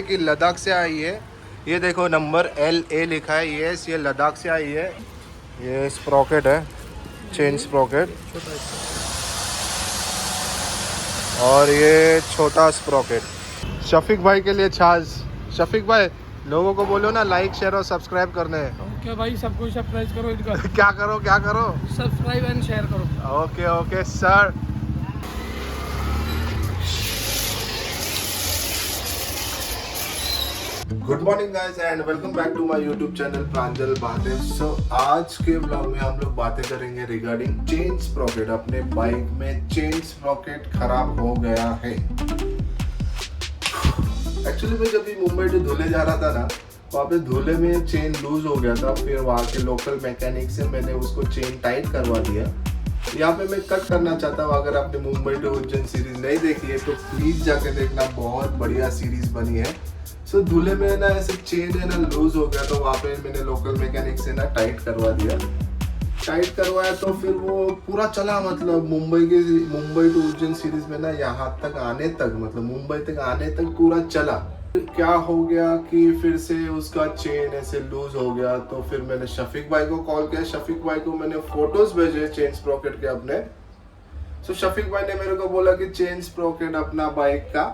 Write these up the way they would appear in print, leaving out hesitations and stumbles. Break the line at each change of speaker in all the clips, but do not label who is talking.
कि लद्दाख से आई है। ये देखो नंबर LA लिखा है। ये लद्दाख से आई है। ये स्प्रॉकेट है, चेन स्प्रॉकेट, और ये छोटा स्प्रॉकेट। शफीक भाई के लिए छाछ। शफीक भाई, लोगों को बोलो ना लाइक शेयर और सब्सक्राइब करने।
ओके भाई, सबको सब्सक्राइब करो इनका।
क्या करो क्या करो?
सब्सक्राइब एंड शेयर करो।
Okay okay sir. Good morning guys and welcome back to my YouTube channel Pranjal बातें। सो आज के ब्लॉग में हम लोग बातें करेंगे रिगार्डिंग चेन स्प्रॉकेट। अपने बाइक में चेन स्प्रॉकेट खराब हो गया है। एक्चुअली मैं जब भी मुंबई से धुले जा रहा था ना, वहाँ पे धुले में चेन लूज हो गया था। फिर वहाँ के लोकल मैकेनिक से मैंने उसको चेन टाइट करवा दिया। यहाँ पे मैं कट करना चाहता हूँ। अगर आपने मुंबई टू उज्जैन सीरीज नहीं देखी है तो प्लीज जाके देखना, बहुत बढ़िया सीरीज बनी है। सो धुले में ना ऐसे चेन है ना लूज हो गया, तो वहाँ पे मैंने लोकल मैकेनिक से ना टाइट करवा दिया। टाइट करवाया तो फिर वो पूरा चला। मतलब मुंबई टू उज्जैन सीरीज में ना यहाँ तक आने तक, मतलब मुंबई तक आने तक पूरा चला। क्या हो गया कि फिर से उसका चेन ऐसे लूज हो गया। तो फिर मैंने शफीक भाई को कॉल किया। शफीक भाई को मैंने फोटोज भेजे चेन स्प्रॉकेट के अपने। सो शफीक भाई ने मेरे को बोला कि चेन स्प्रॉकेट अपना बाइक का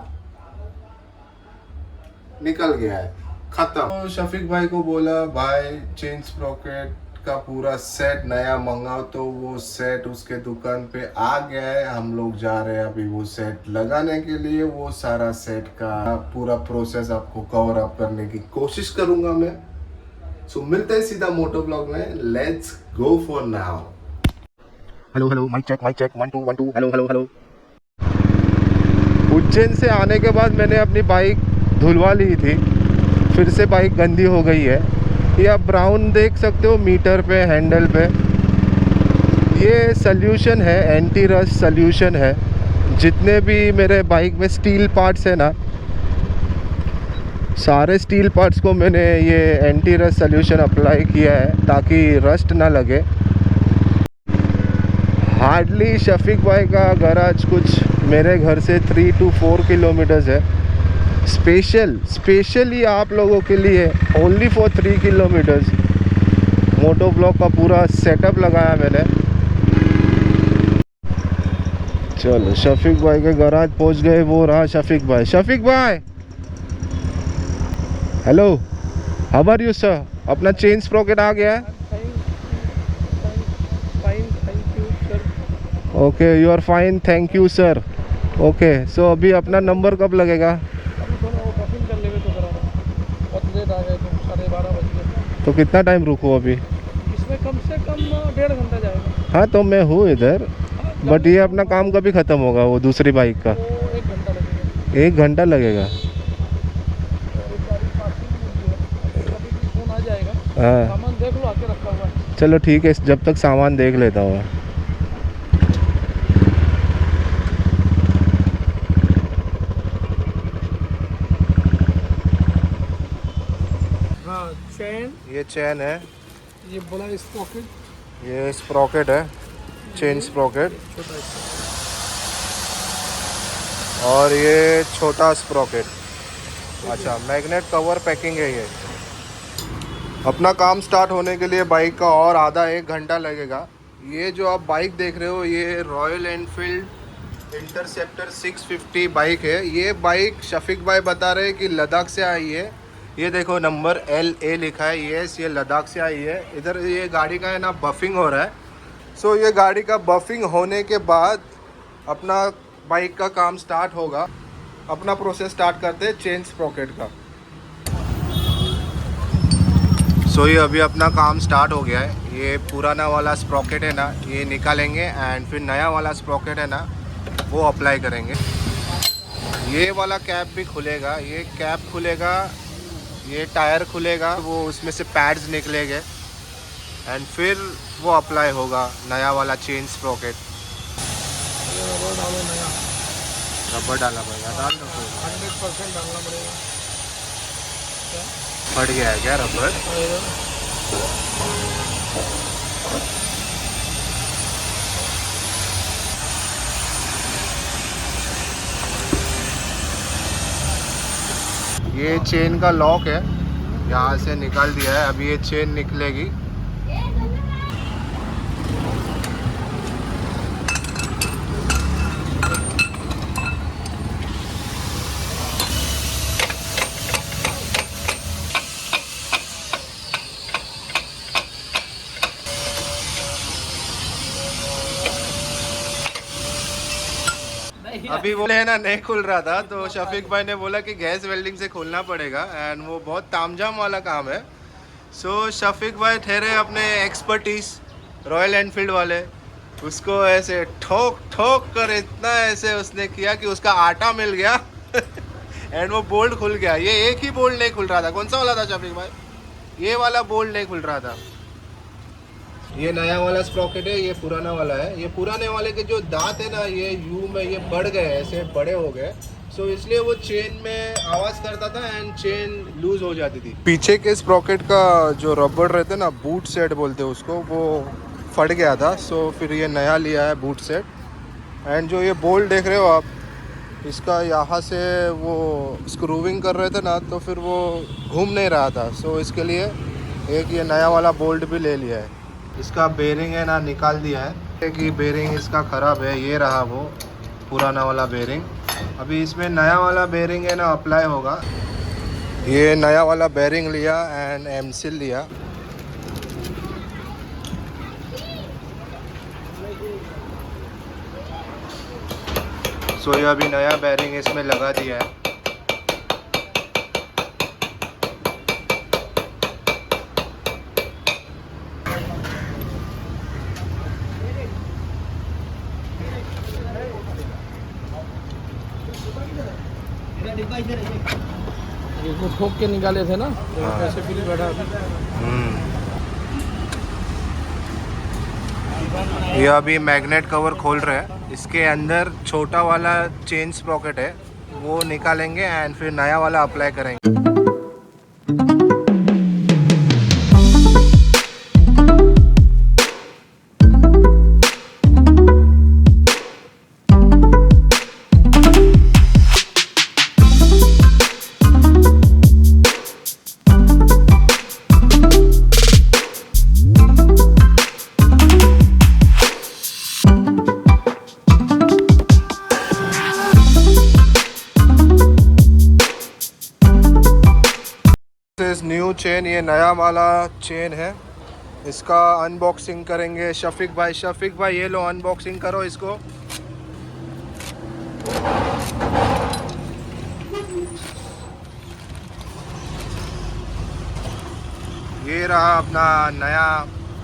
निकल गया है, खत्म। तो शफीक भाई को बोला भाई चेन स्प्रॉकेट का पूरा सेट नया मंगाओ। तो वो सेट उसके दुकान पे आ गया है। हम लोग जा रहे हैं अभी वो सेट लगाने के लिए। वो सारा सेट का पूरा प्रोसेस आपको कवर अप करने की कोशिश करूंगा मैं। सो मिलते हैं सीधा मोटो ब्लॉग में। Let's go for now. Hello hello, mike check 1 2 1 2। Hello hello hello. Ujjain से आने के बाद मैंने अपनी बाइक धुलवा ली थी। फिर से बाइक गंदी हो गई है। ये आप ब्राउन देख सकते हो मीटर पे, हैंडल पे। ये सल्यूशन है, एंटी रस्ट सल्यूशन है। जितने भी मेरे बाइक में स्टील पार्ट्स है ना, सारे स्टील पार्ट्स को मैंने ये एंटी रस्ट सल्यूशन अप्लाई किया है ताकि रस्ट ना लगे। हार्डली शफीक भाई का गैराज कुछ मेरे घर से 3 to 4 किलोमीटर्स है। स्पेशली आप लोगों के लिए only for 3 kilometres moto vlog का पूरा सेटअप लगाया मैंने। चलो शफीक भाई के गैराज पहुंच गए। वो रहा शफीक भाई। शफीक भाई hello, how are you sir? अपना चेन स्प्रॉकेट आ गया है। Okay, you are fine, thank you sir. Okay, so अभी अपना नंबर कब लगेगा? तो कितना टाइम रुको अभी?
इसमें कम से कम 1.5 घंटा जाएगा।
हाँ तो मैं हूँ इधर, बट ये अपना काम कभी ख़त्म होगा वो दूसरी बाइक का?
1 घंटा लगेगा।
1 घंटा लगेगा?
फोन आ जाएगा।
हाँ
सामान देख लो, आके रखा हुआ है।
चलो ठीक है, जब तक सामान देख लेता हूँ।
हाँ, चेन,
ये चैन है,
ये बड़ा स्प्रॉकेट,
ये स्प्रॉकेट है, चेन स्प्रॉकेट,
छोटा
और ये छोटा स्प्रॉकेट। अच्छा, मैग्नेट कवर पैकिंग है ये। अपना काम स्टार्ट होने के लिए बाइक का और आधा 1 घंटा लगेगा। ये जो आप बाइक देख रहे हो ये रॉयल एनफील्ड इंटरसेप्टर 650 बाइक है। ये बाइक शफीक भाई बता रहे हैं कि लद्दाख से आई है। ये देखो नंबर LA लिखा है। ये लद्दाख से आई है। इधर ये गाड़ी का है ना बफिंग हो रहा है। सो ये गाड़ी का बफिंग होने के बाद अपना बाइक का काम स्टार्ट होगा। अपना प्रोसेस स्टार्ट करते हैं चेन स्प्रॉकेट का। सो ये अभी अपना काम स्टार्ट हो गया है। ये पुराना वाला स्प्रॉकेट है ना, ये निकालेंगे एंड फिर नया वाला स्प्रॉकेट है ना वो अप्लाई करेंगे। ये वाला कैप भी खुलेगा, ये कैप खुलेगा, ये टायर खुलेगा, वो उसमें से पैड्स निकलेंगे एंड फिर वो अप्लाई होगा नया वाला चेन स्प्रॉकेट।
रबर डालो नया।
रबर डालना पड़ेगा, डाल दो
100% डालना पड़ेगा।
फट गया है क्या रबर? ये चेन का लॉक है, यहाँ से निकाल दिया है, अभी ये चेन निकलेगी। अभी वो है ना नहीं खुल रहा था, तो शफीक भाई ने बोला कि गैस वेल्डिंग से खोलना पड़ेगा, एंड वो बहुत तामझाम वाला काम है। सो शफीक भाई ठहरे अपने एक्सपर्टीज रॉयल एनफील्ड वाले, उसको ऐसे ठोक ठोक कर इतना ऐसे उसने किया कि उसका आटा मिल गया एंड वो बोल्ट खुल गया। ये एक ही बोल्ट नहीं खुल रहा था। कौन सा वाला था शफीक भाई? ये वाला बोल्ट नहीं खुल रहा था। ये नया वाला स्प्रॉकेट है, ये पुराना वाला है। ये पुराने वाले के जो दांत है ना, ये यू में ये बढ़ गए, ऐसे बड़े हो गए, सो इसलिए वो चेन में आवाज़ करता था एंड चेन लूज हो जाती थी। पीछे के स्प्रॉकेट का जो रबड़ रहते ना, बूट सेट बोलते हैं उसको, वो फट गया था। सो फिर ये नया लिया है बूट सेट। एंड जो ये बोल्ट देख रहे हो आप, इसका यहाँ से वो स्क्रूविंग कर रहे थे ना, तो फिर वो घूम नहीं रहा था। सो इसके लिए एक ये नया वाला बोल्ट भी ले लिया है। इसका बेरिंग है ना, निकाल दिया है कि बेरिंग इसका ख़राब है। ये रहा वो पुराना वाला बेरिंग। अभी इसमें नया वाला बेरिंग है ना अप्लाई होगा। ये नया वाला बेरिंग लिया एंड एमसील लिया। सो ये अभी नया बेरिंग इसमें लगा दिया है।
इसको ठोक के निकाले थे ना, तो
हाँ।
ऐसे फिर बैठा।
ये अभी मैग्नेट कवर खोल रहे हैं। इसके अंदर छोटा वाला चेन स्प्रॉकेट है, वो निकालेंगे एंड फिर नया वाला अप्लाई करेंगे। न्यू चेन, ये नया वाला चेन है, इसका अनबॉक्सिंग करेंगे। शफीक भाई ये लो, अनबॉक्सिंग करो इसको। ये रहा अपना नया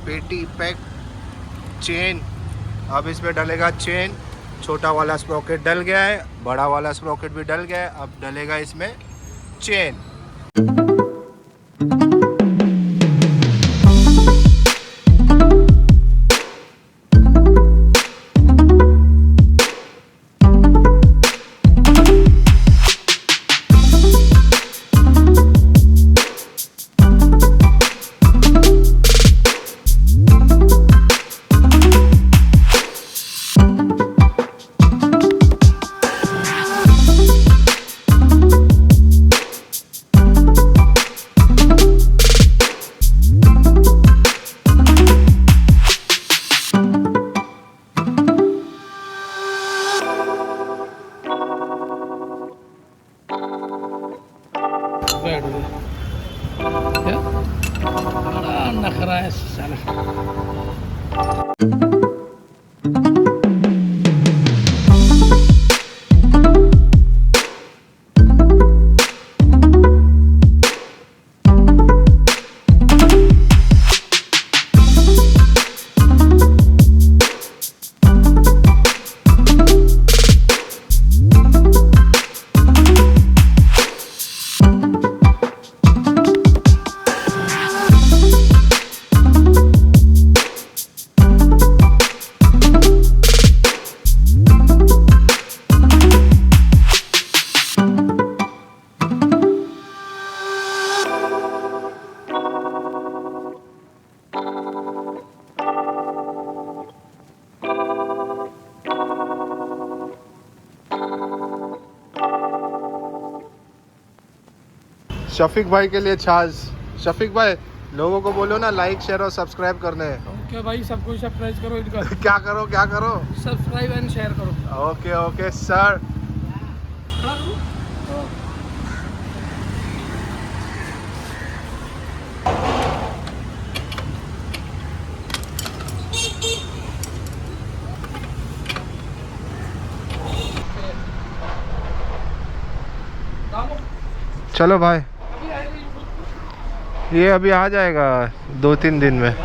पेटी पैक चेन। अब इसमें डलेगा चेन। छोटा वाला स्प्रॉकेट डल गया है, बड़ा वाला स्प्रॉकेट भी डल गया है, अब डलेगा इसमें चेन।
बैठ गए। क्या बड़ा नखरा है साला।
शफीक भाई के लिए छाछ। शफीक भाई लोगों को बोलो ना लाइक शेयर और सब्सक्राइब करने।
ओके भाई, सबको सब्सक्राइब करो इनका।
क्या करो क्या करो?
सब्सक्राइब एंड शेयर करो।
Okay okay sir. चलो भाई, ये अभी आ जाएगा 2-3 दिन में।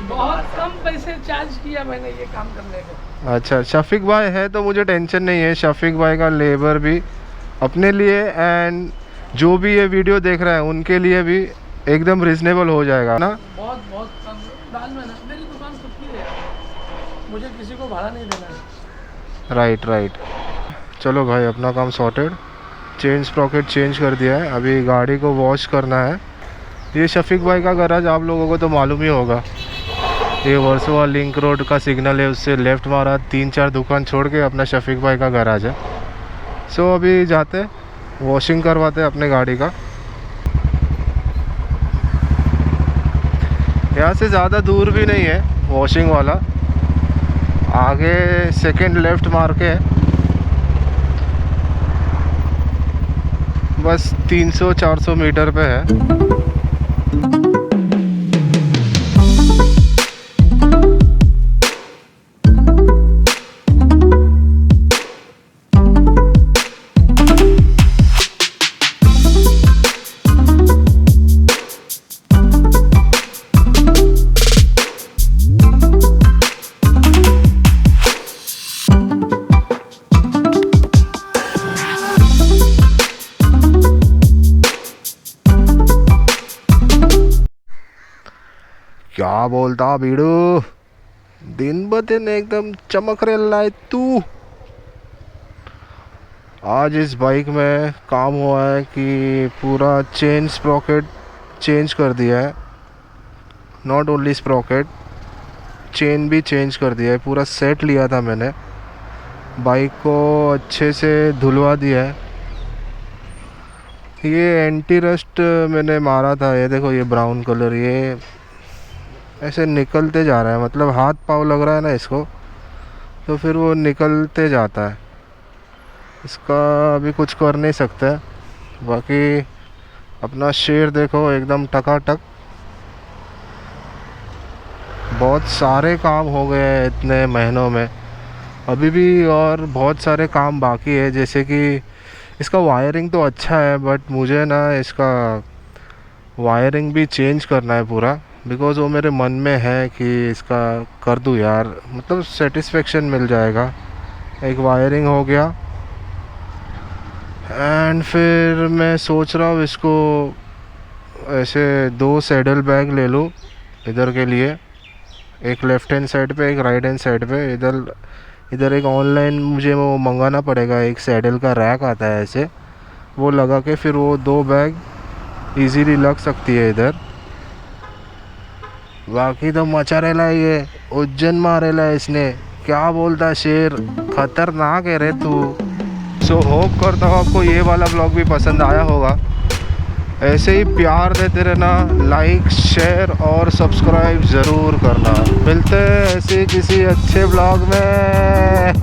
बहुत कम पैसे चार्ज किया मैंने ये काम करने के।
अच्छा, शफीक भाई है तो मुझे टेंशन नहीं है। शफीक भाई का लेबर भी अपने लिए एंड जो भी ये वीडियो देख रहे हैं उनके लिए भी एकदम रिजनेबल हो जाएगा ना।
बहुत बहुत कम दाल में ना, मेरी दुकान खुद की है, मुझे किसी को भाड़ा नहीं देना है।
Right right. चलो भाई, अपना काम सॉर्टेड। चेन स्प्रॉकेट चेंज कर दिया है, अभी गाड़ी को वॉश करना है। ये शफीक भाई का गैराज आप लोगों को तो मालूम ही होगा। ये वर्सोवा लिंक रोड का सिग्नल है, उससे लेफ़्ट मारा 3-4 दुकान छोड़ के अपना शफीक भाई का गैराज है। सो अभी जाते वॉशिंग करवाते अपने गाड़ी का। यहाँ से ज़्यादा दूर भी नहीं है वॉशिंग वाला, आगे सेकंड लेफ़्ट मार के बस 300-400 मीटर पे है। क्या बोलता बीड़ू, दिन ब दिन एकदम चमक रहा है तू। आज इस बाइक में काम हुआ है कि पूरा चेन स्प्रॉकेट चेंज कर दिया है। नॉट ओनली स्प्रॉकेट, चेन भी चेंज कर दिया है। पूरा सेट लिया था मैंने, बाइक को अच्छे से धुलवा दिया है। ये एंटी रस्ट मैंने मारा था, ये देखो ये ब्राउन कलर, ये ऐसे निकलते जा रहा है, मतलब हाथ पाँव लग रहा है ना इसको, तो फिर वो निकलते जाता है। इसका अभी कुछ कर नहीं सकते। बाकी अपना शेर देखो एकदम टकाटक। बहुत सारे काम हो गए हैं इतने महीनों में, अभी भी और बहुत सारे काम बाकी है। जैसे कि इसका वायरिंग तो अच्छा है, बट मुझे ना इसका वायरिंग भी चेंज करना है पूरा, बिकॉज़ वो मेरे मन में है कि इसका कर दूँ यार, मतलब सेटिस्फेक्शन मिल जाएगा। एक वायरिंग हो गया एंड फिर मैं सोच रहा हूँ इसको ऐसे 2 सैडल बैग ले लूँ इधर के लिए, एक लेफ़्ट हैंड साइड पे एक राइट हैंड साइड पे। इधर एक ऑनलाइन मुझे वो मंगाना पड़ेगा, एक सैडल का रैक आता है ऐसे, वो लगा के फिर वो 2 बैग इजीली लग सकती है इधर। बाकी तो मचा रहेला ये, उज्जैन मारेला इसने। क्या बोलता शेर, खतरनाक है रे तू। सो होप करता हूँ आपको ये वाला ब्लॉग भी पसंद आया होगा। ऐसे ही प्यार देते रहना, लाइक शेयर और सब्सक्राइब ज़रूर करना। मिलते हैं ऐसे किसी अच्छे ब्लॉग में।